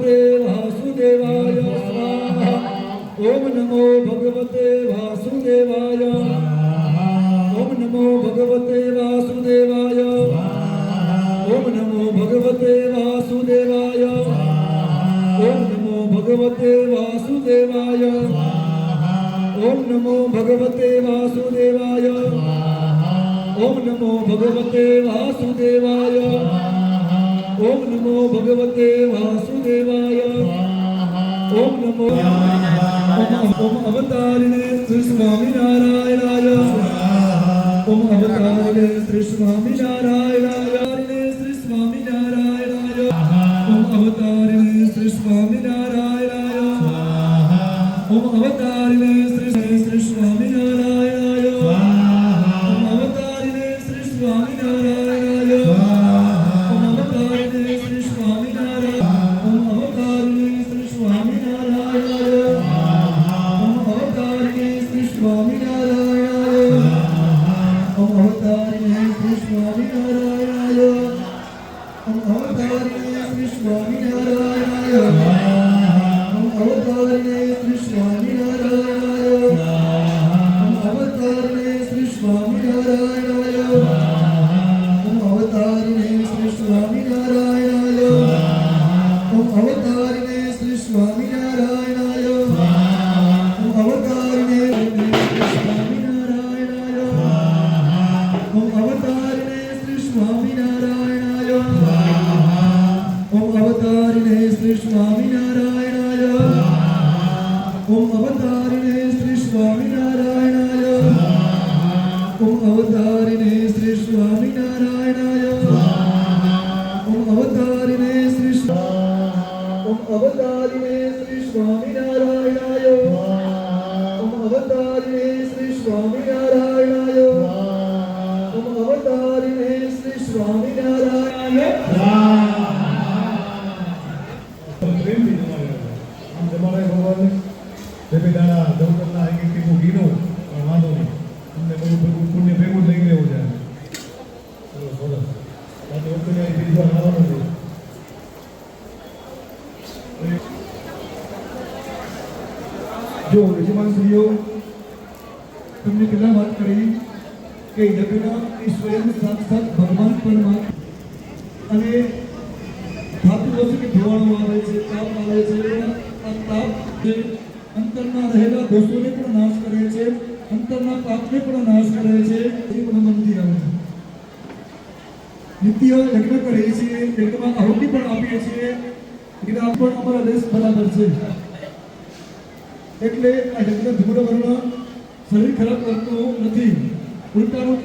भगवते वासुदेवाय स्वाहा। ओम नमो भगवते वासुदेवाय। ओम नमो भगवते वासुदेवाय। ओम नमो भगवते वासुदेवाय। ओम नमो भगवते वासुदेवाय। ओम नमो भगवते वासुदेवाय। ओम नमो भगवते वासुदेवाय। ओम नमो भगवते वासुदेवाय। ओम नमो ओम अवतारिणे श्री स्वामिनारायणाय। ओम अवतारिणे श्री स्वामिनारायणाय। श्री स्वामिनारायणाय। ओम अवतारिणे श्री स्वामिनारायणाय। ओम अवतारिणे श्री स्वामिनारायणाय। ओम अवतारिणे श्री स्वामिनारायणाय। ओम अवतारिणे श्री स्वामिनारायण। ओम अवतारिणे श्री स्वामिनारायणाय। ओम अवतारिणे श्री स्वामिनारायणाय। ओम अवतारिणे श्री स्वामिनारायणाय। ओम अवतारिणे श्री स्वामिनारायणाय। ओम अवतारिणे श्री स्वामिनारायणाय। ओम अवतारिणे श्री स्वामिनारायणाय। ओम अवतारिणे श्री स्वामिनारायणाय। ओम अवतारिणे श्री स्वामिनारायणाय। ओम अवतारिणे श्री स्वामिनारायणाय। ओम अवतारिणे श्री स्वामिनारायणाय। ओम अवतारिणे श्री स्वामिनारायणाय। ओम अवतारिणे श्री स्वामिनारायणाय। ओम अवतारिणे श्री स्वामिनारायणाय। ओम अवतारिणे श्री ओम अवतारिणे श्री स्वामिनारायणाय। ओम अवतारिणे श्री स्वामिनारायणाय। ओम अवतारिणे श्री स्वामिनारायणाय। દાડા દવકરના એક એક ટીપું ઘીનો પણ વાંધો નહીં, તમને બધું પુણ્ય ભેગું લઈ લેવું છે. ચલો સરસ. બાકી વખતે બીજી વાર આવવાનું છે. જો યજમાનશ્રીઓ તમને પહેલા વાત કરી કે યજ્ઞ એ સ્વયં સાક્ષાત ભગવાન પરમાત્મા અને ધાતુ વસ્તુ કે ધોવાણો આવે છે, તાપ આવે છે. આ તાપ જે અંતરના રહેલા દોષોને પણ નાશ કરે છે, અંતરના પાપને પણ નાશ કરે છે. એ પણ મંદિર આવે નિત્ય યજ્ઞ કરીએ છીએ, યજ્ઞમાં આહુતિ પણ આપીએ છીએ. એટલે આ પણ અમારા દેશ બરાબર છે. એટલે આ યજ્ઞ ધૂમ્રવર્ણ શરીર ખરાબ કરતું નથી, ઉલટાનું